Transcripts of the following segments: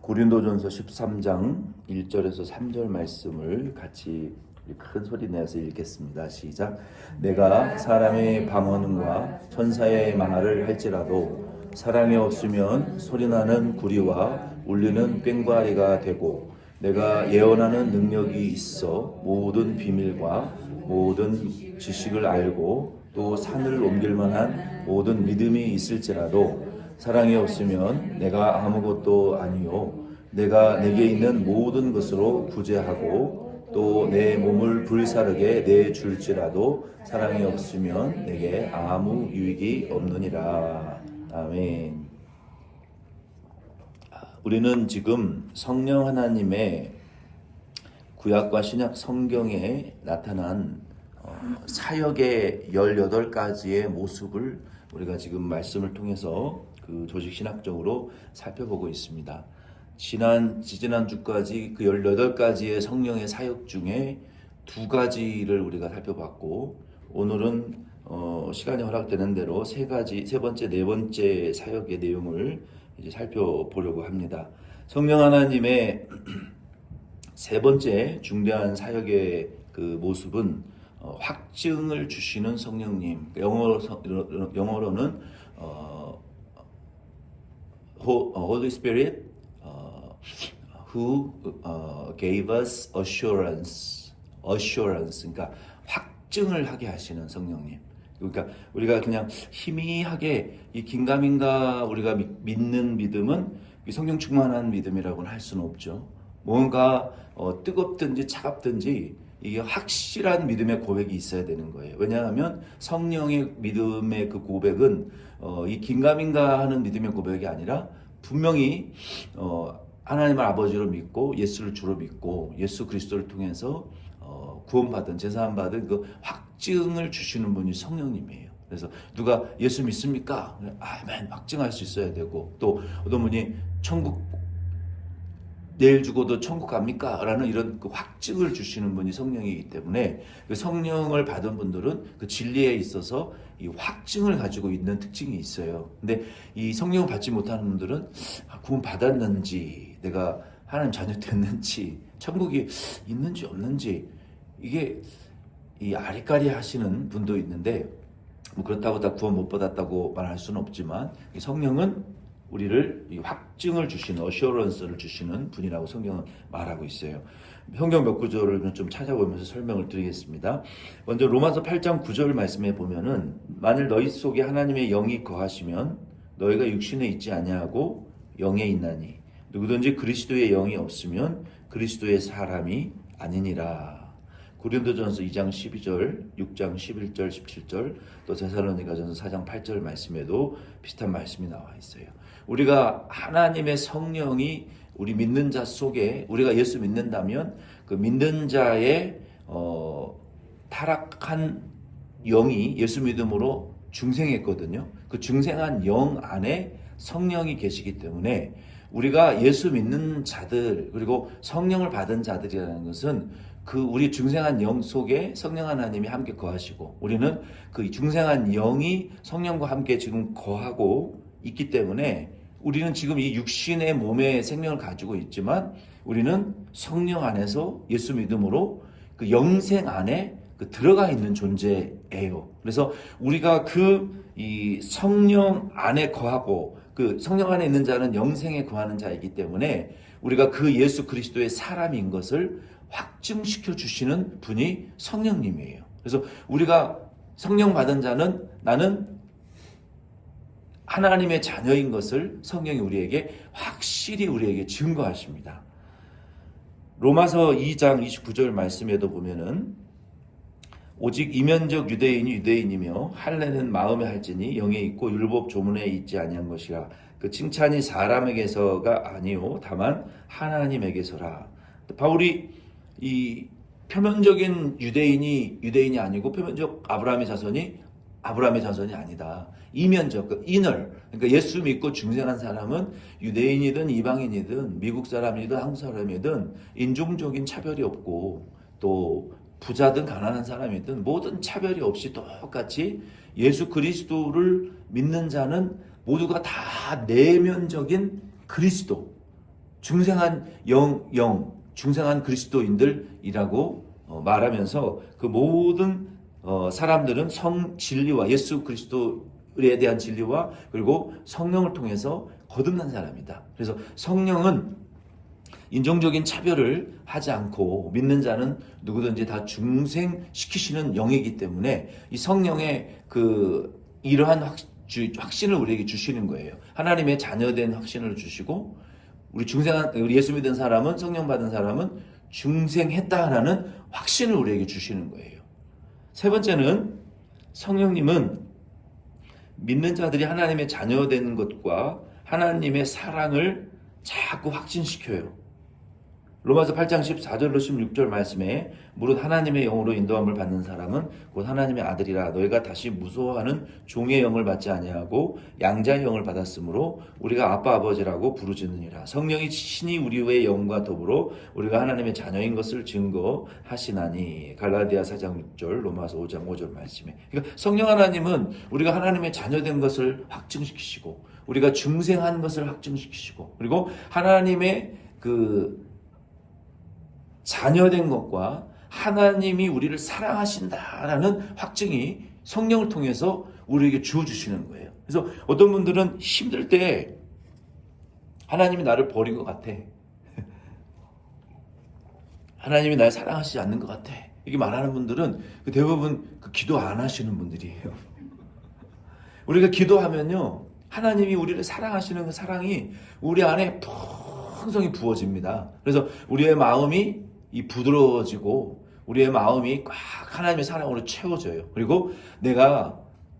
고린도전서 13장 1절에서 3절 말씀을 같이 큰 소리 내서 읽겠습니다. 시작. 내가 사람의 방언과 천사의 말을 할지라도 사랑이 없으면 소리나는 구리와 울리는 꽹과리가 되고, 내가 예언하는 능력이 있어 모든 비밀과 모든 지식을 알고 또 산을 옮길 만한 모든 믿음이 있을지라도 사랑이 없으면 내가 아무것도 아니요 내가 내게 있는 모든 것으로 구제하고 또 내 몸을 불사르게 내줄지라도 사랑이 없으면 내게 아무 유익이 없느니라. 아멘. 우리는 지금 성령 하나님의 구약과 신약 성경에 나타난 사역의 18가지의 모습을 우리가 지금 말씀을 통해서 그 조직신학적으로 살펴보고 있습니다. 지난 주까지 그 18가지의 성령의 사역 중에 2가지를 우리가 살펴봤고, 오늘은 시간이 허락되는 대로 세 번째, 네 번째 사역의 내용을 이제 살펴보려고 합니다. 성령 하나님의 세 번째 중대한 사역의 그 모습은 확증을 주시는 성령님, 영어로는 Holy Spirit who gave us assurance, 그러니까 확증을 하게 하시는 성령님. 그러니까 우리가 그냥 희미하게 이 긴가민가 우리가 믿는 믿음은 성령 충만한 믿음이라고는 할 수는 없죠. 뭔가 뜨겁든지 차갑든지 이게 확실한 믿음의 고백이 있어야 되는 거예요. 왜냐하면 성령의 믿음의 그 고백은 이 긴가민가 하는 믿음의 고백이 아니라 분명히 하나님을 아버지로 믿고 예수를 주로 믿고 예수 그리스도를 통해서 구원받은, 제사함받은 그 확증을 주시는 분이 성령님이에요. 그래서 누가 예수 믿습니까? 아멘 확증할 수 있어야 되고, 또 어떤 분이 천국 내일 죽어도 천국 갑니까? 라는 이런 그 확증을 주시는 분이 성령이기 때문에 그 성령을 받은 분들은 그 진리에 있어서 이 확증을 가지고 있는 특징이 있어요. 근데 이 성령을 받지 못하는 분들은 구원 받았는지, 내가 하나님 자녀 됐는지, 천국이 있는지 없는지, 이게 이 아리까리 하시는 분도 있는데, 뭐 그렇다고 다 구원 못 받았다고 말할 수는 없지만, 이 성령은 우리를 이 확증을 주시는, 어시어런스를 주시는 분이라고 성경은 말하고 있어요. 성경 몇 구절을 좀 찾아보면서 설명을 드리겠습니다. 먼저 로마서 8장 9절 말씀에 보면은, 만일 너희 속에 하나님의 영이 거하시면 너희가 육신에 있지 아니하고 영에 있나니 누구든지 그리스도의 영이 없으면 그리스도의 사람이 아니니라. 고린도전서 2장 12절, 6장 11절, 17절, 또 데살로니가전서 4장 8절 말씀에도 비슷한 말씀이 나와 있어요. 우리가 하나님의 성령이 우리 믿는 자 속에, 우리가 예수 믿는다면 그 믿는 자의 타락한 영이 예수 믿음으로 중생했거든요. 그 중생한 영 안에 성령이 계시기 때문에 우리가 예수 믿는 자들, 그리고 성령을 받은 자들이라는 것은 그 우리 중생한 영 속에 성령 하나님이 함께 거하시고, 우리는 그 중생한 영이 성령과 함께 지금 거하고 있기 때문에 우리는 지금 이 육신의 몸의 생명을 가지고 있지만 우리는 성령 안에서 예수 믿음으로 그 영생 안에 들어가 있는 존재예요. 그래서 우리가 이 성령 안에 거하고, 그 성령 안에 있는 자는 영생에 거하는 자이기 때문에 우리가 그 예수 그리스도의 사람인 것을 확증시켜 주시는 분이 성령님이에요. 그래서 우리가 성령 받은 자는, 나는 하나님의 자녀인 것을 성령이 우리에게 확실히 우리에게 증거하십니다. 로마서 2장 29절 말씀에도 보면은, 오직 이면적 유대인이 유대인이며 할례는 마음에 할지니 영에 있고 율법 조문에 있지 아니한 것이라. 그 칭찬이 사람에게서가 아니요 다만 하나님에게서라. 바울이 이 표면적인 유대인이 아니고 표면적 아브라함의 자손이 아니다. 이면적, 그 이널, 그러니까 예수 믿고 중생한 사람은 유대인이든 이방인이든 미국 사람이든 한국 사람이든 인종적인 차별이 없고, 또 부자든 가난한 사람이든 모든 차별이 없이 똑같이 예수 그리스도를 믿는 자는 모두가 다 내면적인 그리스도, 중생한 중생한 그리스도인들이라고 말하면서 그 모든 사람들은 진리와 예수 그리스도에 대한 진리와 그리고 성령을 통해서 거듭난 사람이다. 그래서 성령은 인종적인 차별을 하지 않고 믿는 자는 누구든지 다 중생시키시는 영이기 때문에 이 성령의 이러한 확신을 우리에게 주시는 거예요. 하나님의 자녀된 확신을 주시고 우리 예수 믿은 사람은 성령 받은 사람은 중생했다라는 확신을 우리에게 주시는 거예요. 세 번째는 성령님은 믿는 자들이 하나님의 자녀된 것과 하나님의 사랑을 자꾸 확신시켜요. 로마서 8장 14절로 16절 말씀에 무릇 하나님의 영으로 인도함을 받는 사람은 곧 하나님의 아들이라 너희가 다시 무서워하는 종의 영을 받지 아니하고 양자의 영을 받았으므로 우리가 아빠 아버지라고 부르짖느니라. 성령이 친히 우리의 영과 더불어 우리가 하나님의 자녀인 것을 증거하시나니. 갈라디아 4장 6절 로마서 5장 5절 말씀에. 그러니까 성령 하나님은 우리가 하나님의 자녀된 것을 확증시키시고 우리가 중생한 것을 확증시키시고 그리고 하나님의 자녀된 것과 하나님이 우리를 사랑하신다라는 확증이 성령을 통해서 우리에게 주어주시는 거예요. 그래서 어떤 분들은 힘들 때 하나님이 나를 버린 것 같아. 하나님이 날 사랑하시지 않는 것 같아. 이렇게 말하는 분들은 대부분 기도 안 하시는 분들이에요. 우리가 기도하면요, 하나님이 우리를 사랑하시는 그 사랑이 우리 안에 풍성히 부어집니다. 그래서 우리의 마음이 부드러워지고 우리의 마음이 꽉 하나님의 사랑으로 채워져요. 그리고 내가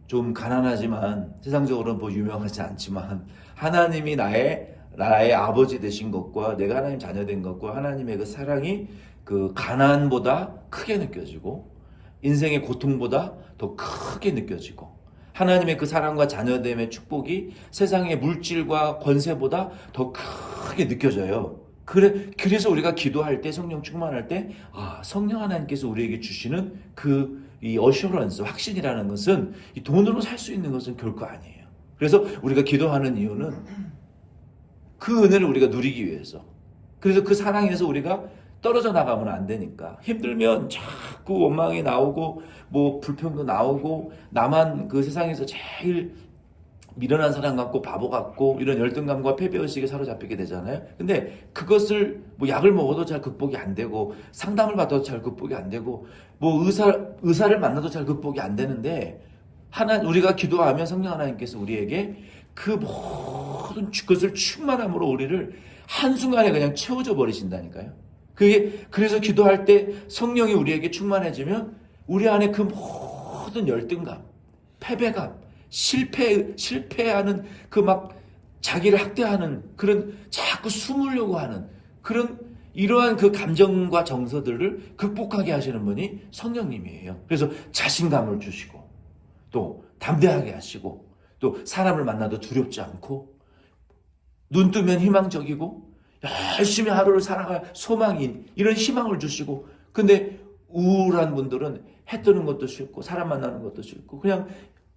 좀 가난하지만 세상적으로는 뭐 유명하지 않지만 하나님이 나의 아버지 되신 것과 내가 하나님 자녀된 것과 하나님의 그 사랑이 그 가난보다 크게 느껴지고 인생의 고통보다 더 크게 느껴지고 하나님의 그 사랑과 자녀됨의 축복이 세상의 물질과 권세보다 더 크게 느껴져요. 그래서 우리가 기도할 때 성령 충만할 때 성령 하나님께서 우리에게 주시는 이 어슈런스, 확신이라는 것은 이 돈으로 살 수 있는 것은 결코 아니에요. 그래서 우리가 기도하는 이유는 그 은혜를 우리가 누리기 위해서. 그래서 그 사랑에서 우리가 떨어져 나가면 안 되니까. 힘들면 자꾸 원망이 나오고 뭐 불평도 나오고 나만 그 세상에서 제일 미련한 사람 같고 바보 같고 이런 열등감과 패배의식에 사로잡히게 되잖아요. 근데 그것을 뭐 약을 먹어도 잘 극복이 안 되고 상담을 받아도 잘 극복이 안 되고 뭐 의사를 만나도 잘 극복이 안 되는데 우리가 기도하면 성령 하나님께서 우리에게 그 모든 것을 충만함으로 우리를 한순간에 그냥 채워줘 버리신다니까요. 그래서 기도할 때 성령이 우리에게 충만해지면 우리 안에 그 모든 열등감, 패배감, 실패하는 자기를 학대하는 그런 자꾸 숨으려고 하는 이러한 그 감정과 정서들을 극복하게 하시는 분이 성령님이에요. 그래서 자신감을 주시고 또 담대하게 하시고 또 사람을 만나도 두렵지 않고 눈 뜨면 희망적이고 열심히 하루를 살아갈 소망인 이런 희망을 주시고 근데 우울한 분들은 해 뜨는 것도 싫고 사람 만나는 것도 싫고 그냥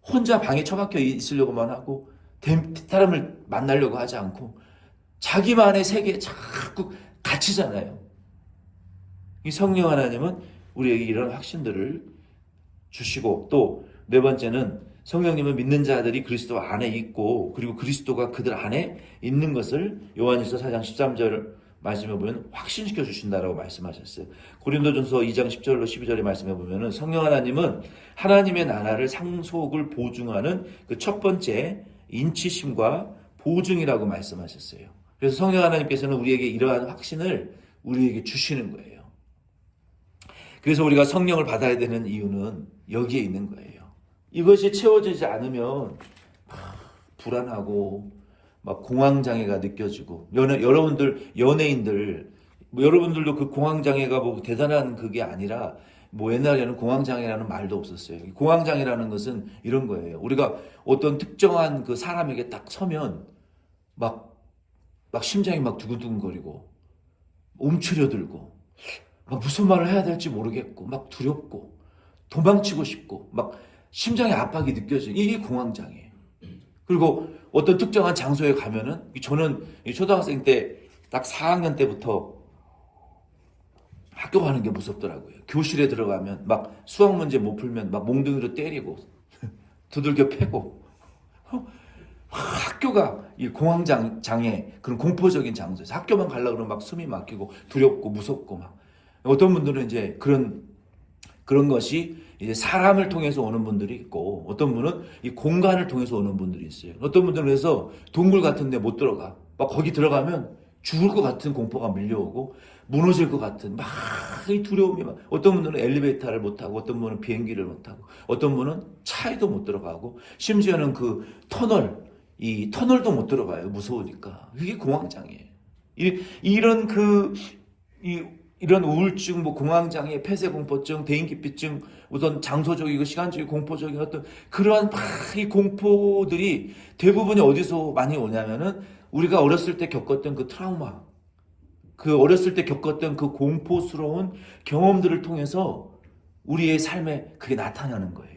혼자 방에 처박혀 있으려고만 하고 사람을 만나려고 하지 않고 자기만의 세계에 자꾸 갇히잖아요. 이 성령 하나님은 우리에게 이런 확신들을 주시고 또 네 번째는 성령님은 믿는 자들이 그리스도 안에 있고 그리고 그리스도가 그들 안에 있는 것을 요한일서 4장 13절 말씀해 보면 확신시켜 주신다라고 말씀하셨어요. 고린도전서 2장 10절로 12절의 말씀해 보면은 성령 하나님은 하나님의 나라를 상속을 보증하는 그 첫 번째 인치심과 보증이라고 말씀하셨어요. 그래서 성령 하나님께서는 우리에게 이러한 확신을 우리에게 주시는 거예요. 그래서 우리가 성령을 받아야 되는 이유는 여기에 있는 거예요. 이것이 채워지지 않으면 불안하고 막 공황장애가 느껴지고 연예인들 여러분들도 그 공황장애가 뭐 대단한 그게 아니라 뭐 옛날에는 공황장애라는 말도 없었어요. 공황장애라는 것은 이런 거예요. 우리가 어떤 특정한 그 사람에게 딱 서면 막 심장이 막 두근두근거리고 움츠려들고 막 무슨 말을 해야 될지 모르겠고 막 두렵고 도망치고 싶고 막 심장의 압박이 느껴져요. 이게 공황장애예요. 그리고 어떤 특정한 장소에 가면은 저는 초등학생 때 딱 4학년 때부터 학교 가는 게 무섭더라고요. 교실에 들어가면 막 수학 문제 못 풀면 막 몽둥이로 때리고 두들겨 패고 학교가 이 공황장애 그런 공포적인 장소에서 학교만 가려고 그러면 막 숨이 막히고 두렵고 무섭고 막 어떤 분들은 이제 그런 것이 이제 사람을 통해서 오는 분들이 있고 어떤 분은 이 공간을 통해서 오는 분들이 있어요. 어떤 분들은 그래서 동굴 같은 데 못 들어가. 막 거기 들어가면 죽을 것 같은 공포가 밀려오고 무너질 것 같은 막 이 두려움이 막 어떤 분들은 엘리베이터를 못 타고 어떤 분은 비행기를 못 타고 어떤 분은 차에도 못 들어가고 심지어는 그 이 터널도 못 들어가요. 무서우니까. 이게 공황장애예요. 이런 이런 우울증, 뭐 공황장애, 폐쇄공포증, 대인기피증, 우선 장소적이고 시간적이고 공포적인 어떤 그러한 이 공포들이 대부분이 어디서 많이 오냐면은 우리가 어렸을 때 겪었던 그 트라우마, 그 어렸을 때 겪었던 그 공포스러운 경험들을 통해서 우리의 삶에 그게 나타나는 거예요.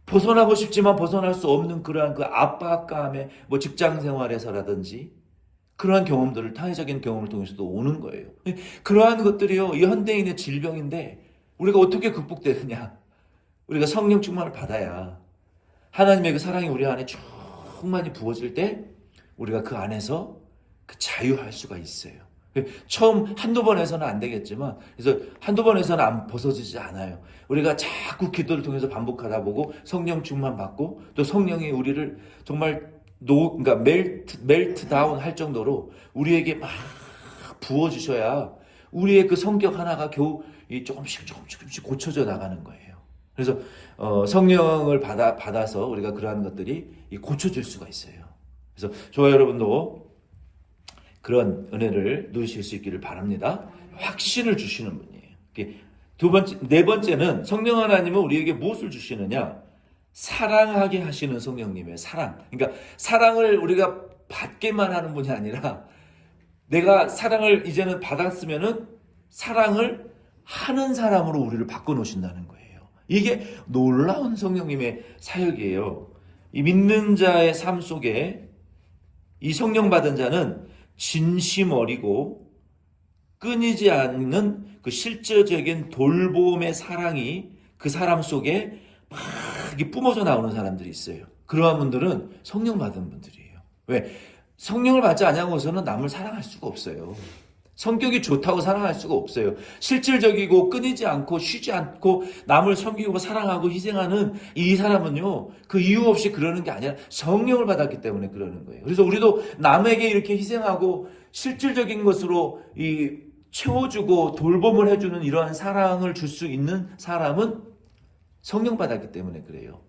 벗어나고 싶지만 벗어날 수 없는 그러한 그 압박감에 뭐 직장 생활에서라든지 그러한 경험들을 타의적인 경험을 통해서도 오는 거예요. 그러한 것들이요, 이 현대인의 질병인데 우리가 어떻게 극복되느냐? 우리가 성령 충만을 받아야 하나님의 그 사랑이 우리 안에 충만히 부어질 때 우리가 그 안에서 그 자유할 수가 있어요. 처음 한두 번 해서는 안 되겠지만 그래서 한두 번 해서는 안 벗어지지 않아요. 우리가 자꾸 기도를 통해서 반복하다 보고 성령 충만 받고 또 성령이 우리를 정말 그러니까 멜트 다운 할 정도로 우리에게 막 부어주셔야 우리의 그 성격 하나가 겨우 조금씩 고쳐져 나가는 거예요. 그래서 성령을 받아서 우리가 그러한 것들이 고쳐질 수가 있어요. 그래서 저와 여러분도 그런 은혜를 누리실 수 있기를 바랍니다. 확신을 주시는 분이에요. 네 번째는 성령 하나님은 우리에게 무엇을 주시느냐? 사랑하게 하시는 성령님의 사랑. 그러니까 사랑을 우리가 받게만 하는 분이 아니라 내가 사랑을 이제는 받았으면은 사랑을 하는 사람으로 우리를 바꿔놓으신다는 거예요. 이게 놀라운 성령님의 사역이에요. 이 믿는 자의 삶 속에 이 성령 받은 자는 진심 어리고 끊이지 않는 그 실제적인 돌봄의 사랑이 그 사람 속에 막 뿜어져 나오는 사람들이 있어요. 그러한 분들은 성령 받은 분들이에요. 왜? 성령을 받지 않고서는 남을 사랑할 수가 없어요. 성격이 좋다고 사랑할 수가 없어요. 실질적이고 끊이지 않고 쉬지 않고 남을 섬기고 사랑하고 희생하는 이 사람은요, 그 이유 없이 그러는 게 아니라 성령을 받았기 때문에 그러는 거예요. 그래서 우리도 남에게 이렇게 희생하고 실질적인 것으로 채워주고 돌봄을 해주는 이러한 사랑을 줄 수 있는 사람은 성령 받았기 때문에 그래요.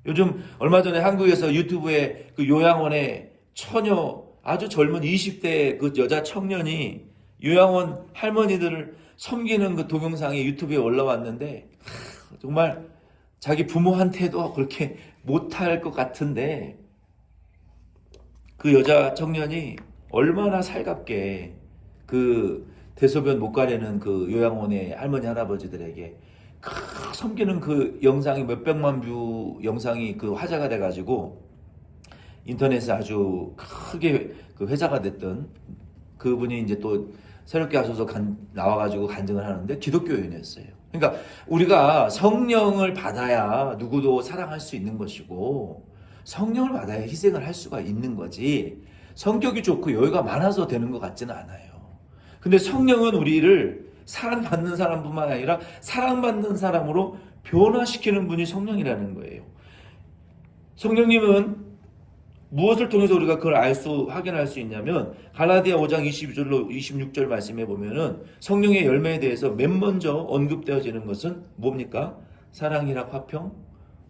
요즘 얼마 전에 한국에서 유튜브에 그 요양원에 처녀 아주 젊은 20대 그 여자 청년이 요양원 할머니들을 섬기는 그 동영상이 유튜브에 올라왔는데 정말 자기 부모한테도 그렇게 못할 것 같은데 그 여자 청년이 얼마나 살갑게 그 대소변 못 가리는 그 요양원의 할머니 할아버지들에게 섬기는 그 영상이 몇백만 뷰 영상이 그 화제가 돼가지고 인터넷에 아주 크게 그 회자가 됐던 그분이 이제 또 새롭게 하셔서 나와가지고 간증을 하는데 기독교인이었어요. 그러니까 우리가 성령을 받아야 누구도 사랑할 수 있는 것이고 성령을 받아야 희생을 할 수가 있는 거지 성격이 좋고 여유가 많아서 되는 것 같지는 않아요. 근데 성령은 우리를 사랑받는 사람뿐만 아니라 사랑받는 사람으로 변화시키는 분이 성령이라는 거예요. 성령님은 무엇을 통해서 우리가 그걸 확인할 수 있냐면 갈라디아 5장 22절로 26절 말씀해 보면은 성령의 열매에 대해서 맨 먼저 언급되어지는 것은 뭡니까? 사랑, 희락, 화평,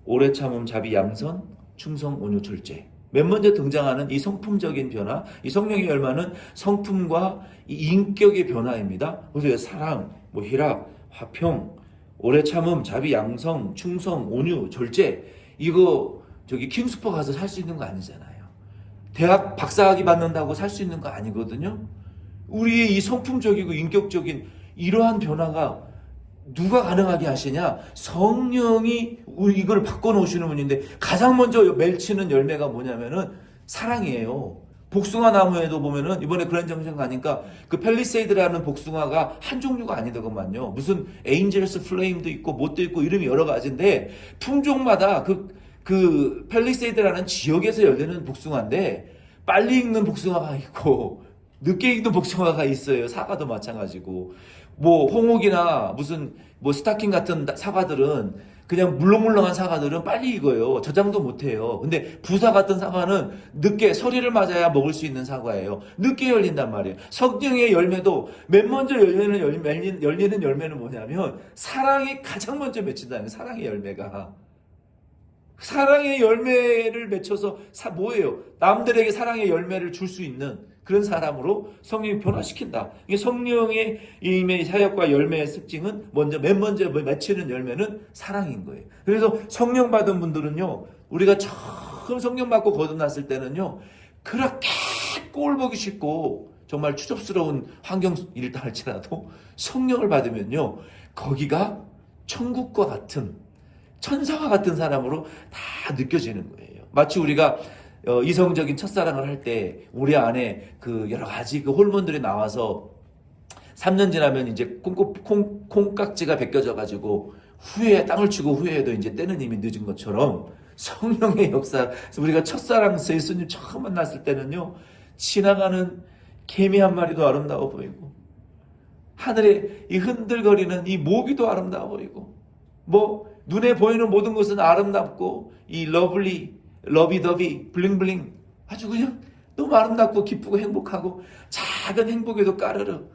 오래 참음, 자비, 양선, 충성, 온유, 절제. 맨 먼저 등장하는 이 성품적인 변화, 이 성령의 열매는 성품과 이 인격의 변화입니다. 그래서 사랑, 희락, 화평, 오래 참음, 자비, 양성, 충성, 온유, 절제. 이거 킹스포 가서 살 수 있는 거 아니잖아요. 대학 박사학위 받는다고 살 수 있는 거 아니거든요. 우리의 이 성품적이고 인격적인 이러한 변화가 누가 가능하게 하시냐? 성령이 이걸 바꿔놓으시는 분인데 가장 먼저 맺히는 열매가 뭐냐면은 사랑이에요. 복숭아 나무에도 보면은 이번에 그랜 정션 가니까 그 펠리세이드라는 복숭아가 한 종류가 아니더구만요. 무슨 에인젤스 플레임도 있고 뭣도 있고 이름이 여러 가지인데 품종마다 그 펠리세이드라는 지역에서 열리는 복숭아인데 빨리 익는 복숭아가 있고 늦게 익는 복숭아가 있어요. 사과도 마찬가지고 뭐 홍옥이나 무슨 뭐 스타킹 같은 사과들은 그냥 물렁물렁한 사과들은 빨리 익어요. 저장도 못해요. 근데 부사 같은 사과는 늦게 서리를 맞아야 먹을 수 있는 사과예요. 늦게 열린단 말이에요. 성령의 열매도 맨 먼저 열리는 열매는 뭐냐면 사랑이 가장 먼저 맺힌다는 거예요. 사랑의 열매가. 사랑의 열매를 맺혀서 뭐예요? 남들에게 사랑의 열매를 줄 수 있는 그런 사람으로 성령이 변화시킨다. 이게 성령의 임의 사역과 열매의 특징은 맨 먼저 맺히는 열매는 사랑인 거예요. 그래서 성령 받은 분들은요, 우리가 처음 성령 받고 거듭났을 때는요, 그렇게 꼴 보기 싫고 정말 추접스러운 환경이다 할지라도 성령을 받으면요, 거기가 천국과 같은 천사와 같은 사람으로 다 느껴지는 거예요. 마치 우리가 이성적인 첫사랑을 할 때 우리 안에 그 여러 가지 그 호르몬들이 나와서 3년 지나면 이제 콩깍지가 벗겨져 가지고 후회에 땅을 치고 후회해도 이제 때는 이미 늦은 것처럼 성령의 역사. 우리가 첫사랑 예수님 처음 만났을 때는요, 지나가는 개미 한 마리도 아름다워 보이고 하늘에 이 흔들거리는 이 모기도 아름다워 보이고 뭐 눈에 보이는 모든 것은 아름답고 이 러비더비 블링블링 아주 그냥 너무 아름답고 기쁘고 행복하고 작은 행복에도 까르르.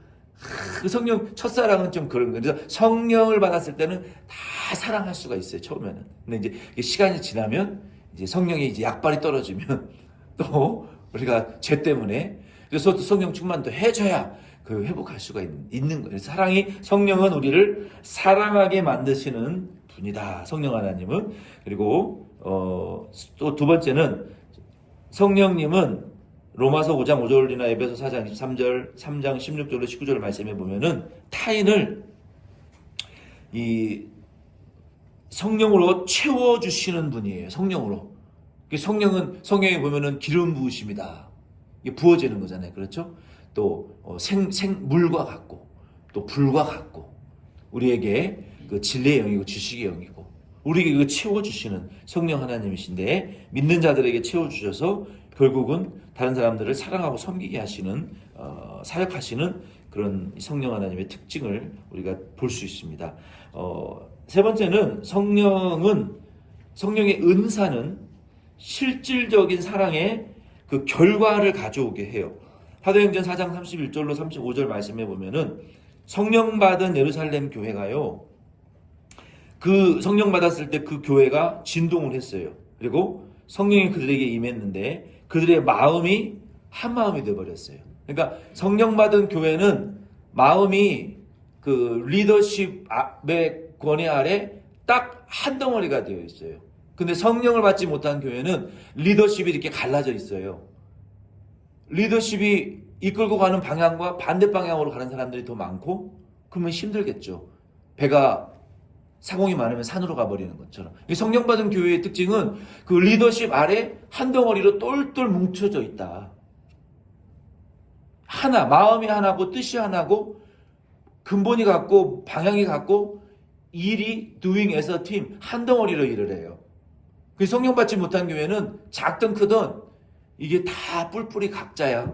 그 성령 첫사랑은 좀 그런 거예요. 그래서 성령을 받았을 때는 다 사랑할 수가 있어요, 처음에는. 근데 이제 시간이 지나면 이제 성령이 이제 약발이 떨어지면 또 우리가 죄 때문에 그래서 또 성령 충만도 해줘야 그 회복할 수가 있는 거예요. 성령은 우리를 사랑하게 만드시는 분이다. 성령 하나님은. 그리고 또 두 번째는 성령님은 로마서 5장 5절이나 에베소 4장 23절, 3장 16절로 19절 말씀해 보면은 타인을 이 성령으로 채워 주시는 분이에요. 성령으로. 성령에 보면은 기름 부으심이다. 이게 부어지는 거잖아요. 그렇죠? 또 물과 같고 또 불과 같고 우리에게 그 진리의 영이고 지식의 영이고 우리에게 그 채워주시는 성령 하나님이신데 믿는 자들에게 채워주셔서 결국은 다른 사람들을 사랑하고 섬기게 하시는 사역하시는 그런 성령 하나님의 특징을 우리가 볼 수 있습니다. 세 번째는 성령의 은사는 실질적인 사랑의 그 결과를 가져오게 해요. 사도행전 4장 31절로 35절 말씀해 보면은 성령 받은 예루살렘 교회가요, 그 성령 받았을 때 그 교회가 진동을 했어요. 그리고 성령이 그들에게 임했는데 그들의 마음이 한 마음이 되어버렸어요. 그러니까 성령 받은 교회는 마음이 그 리더십의 권위 아래 딱 한 덩어리가 되어 있어요. 근데 성령을 받지 못한 교회는 리더십이 이렇게 갈라져 있어요. 리더십이 이끌고 가는 방향과 반대 방향으로 가는 사람들이 더 많고 그러면 힘들겠죠. 배가 사공이 많으면 산으로 가버리는 것처럼. 성령 받은 교회의 특징은 그 리더십 아래 한 덩어리로 똘똘 뭉쳐져 있다. 하나, 마음이 하나고 뜻이 하나고 근본이 같고 방향이 같고 일이 doing as a team 한 덩어리로 일을 해요. 그 성령 받지 못한 교회는 작든 크든 이게 다 뿔뿔이 각자야.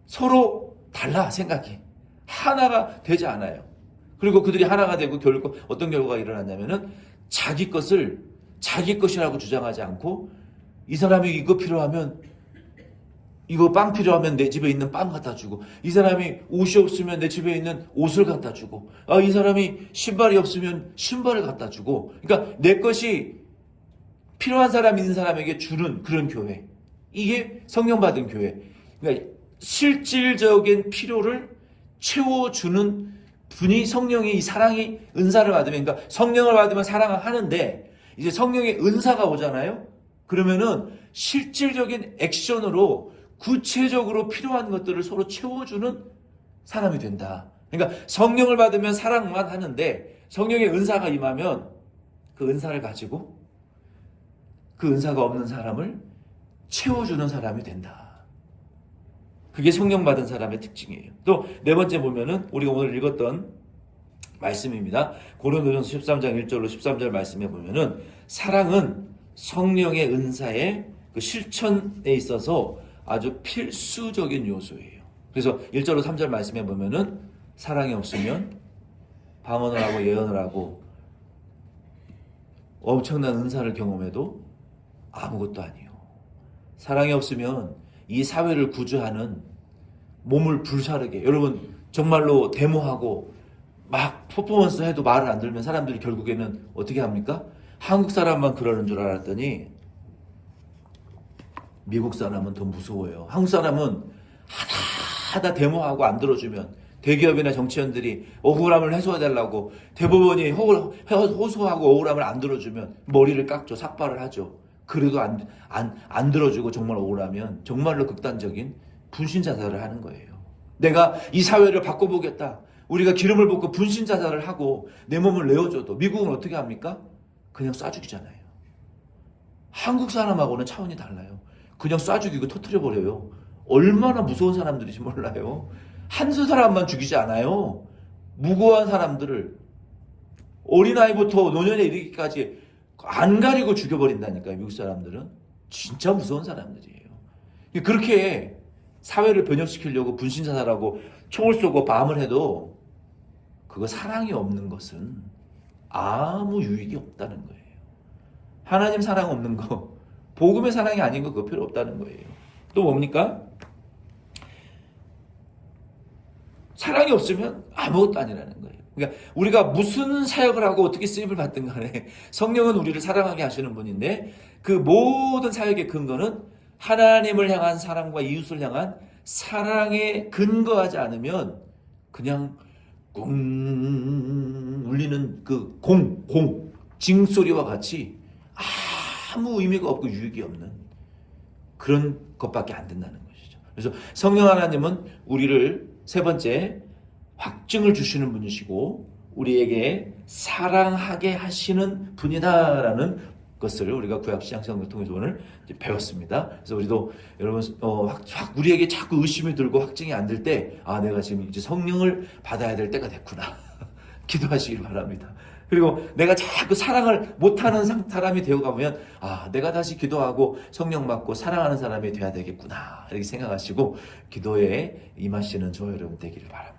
서로 달라 생각이. 하나가 되지 않아요. 그리고 그들이 하나가 되고 결국 어떤 결과가 일어났냐면은 자기 것을 자기 것이라고 주장하지 않고 이 사람이 이거 필요하면 이거 빵 필요하면 내 집에 있는 빵 갖다 주고 이 사람이 옷이 없으면 내 집에 있는 옷을 갖다 주고 이 사람이 신발이 없으면 신발을 갖다 주고 그러니까 내 것이 필요한 사람 있는 사람에게 주는 그런 교회. 이게 성령 받은 교회. 그러니까 실질적인 필요를 채워주는 분이 성령의 이 사랑이 은사를 받으면 그러니까 성령을 받으면 사랑을 하는데 이제 성령의 은사가 오잖아요. 그러면은 실질적인 액션으로 구체적으로 필요한 것들을 서로 채워주는 사람이 된다. 그러니까 성령을 받으면 사랑만 하는데 성령의 은사가 임하면 그 은사를 가지고 그 은사가 없는 사람을 채워주는 사람이 된다. 그게 성령 받은 사람의 특징이에요. 또 네 번째 보면은 우리가 오늘 읽었던 말씀입니다. 고린도전서 13장 1절로 13절 말씀에 보면은 사랑은 성령의 은사의 그 실천에 있어서 아주 필수적인 요소예요. 그래서 1절로 3절 말씀에 보면은 사랑이 없으면 방언을 하고 예언을 하고 엄청난 은사를 경험해도 아무것도 아니에요. 사랑이 없으면 이 사회를 구조하는 몸을 불사르게, 여러분 정말로 데모하고 막 퍼포먼스 해도 말을 안 들으면 사람들이 결국에는 어떻게 합니까? 한국 사람만 그러는 줄 알았더니 미국 사람은 더 무서워요. 한국 사람은 하다 데모하고 안 들어주면 대기업이나 정치인들이 억울함을 해소해달라고 대법원이 호소하고 억울함을 안 들어주면 머리를 깎죠. 삭발을 하죠. 그래도 안 들어주고 정말 억울하면 정말로 극단적인 분신자살을 하는 거예요. 내가 이 사회를 바꿔보겠다. 우리가 기름을 붓고 분신자살을 하고 내 몸을 내어줘도 미국은 어떻게 합니까? 그냥 쏴 죽이잖아요. 한국 사람하고는 차원이 달라요. 그냥 쏴 죽이고 터뜨려버려요. 얼마나 무서운 사람들인지 몰라요. 한 사람만 죽이지 않아요. 무고한 사람들을 어린아이부터 노년에 이르기까지 안 가리고 죽여버린다니까요. 미국 사람들은 진짜 무서운 사람들이에요. 그렇게 사회를 변혁시키려고 분신자살하고 총을 쏘고 밤을 해도 그거 사랑이 없는 것은 아무 유익이 없다는 거예요. 하나님 사랑 없는 거, 복음의 사랑이 아닌 거 그거 필요 없다는 거예요. 또 뭡니까? 사랑이 없으면 아무것도 아니라는 거예요. 그러니까 우리가 무슨 사역을 하고 어떻게 쓰임을 받든 간에 성령은 우리를 사랑하게 하시는 분인데 그 모든 사역의 근거는 하나님을 향한 사랑과 이웃을 향한 사랑에 근거하지 않으면 그냥 꿍 울리는 그 징소리와 같이 아무 의미가 없고 유익이 없는 그런 것밖에 안 된다는 것이죠. 그래서 성령 하나님은 우리를 세 번째 확증을 주시는 분이시고 우리에게 사랑하게 하시는 분이다라는 것을 우리가 구약 신약성경을 통해서 오늘 배웠습니다. 그래서 우리도 여러분 우리에게 자꾸 의심이 들고 확증이 안 될 때 내가 지금 이제 성령을 받아야 될 때가 됐구나 기도하시길 바랍니다. 그리고 내가 자꾸 사랑을 못하는 사람이 되어가면 내가 다시 기도하고 성령 받고 사랑하는 사람이 돼야 되겠구나 이렇게 생각하시고 기도에 임하시는 저와 여러분 되기를 바랍니다.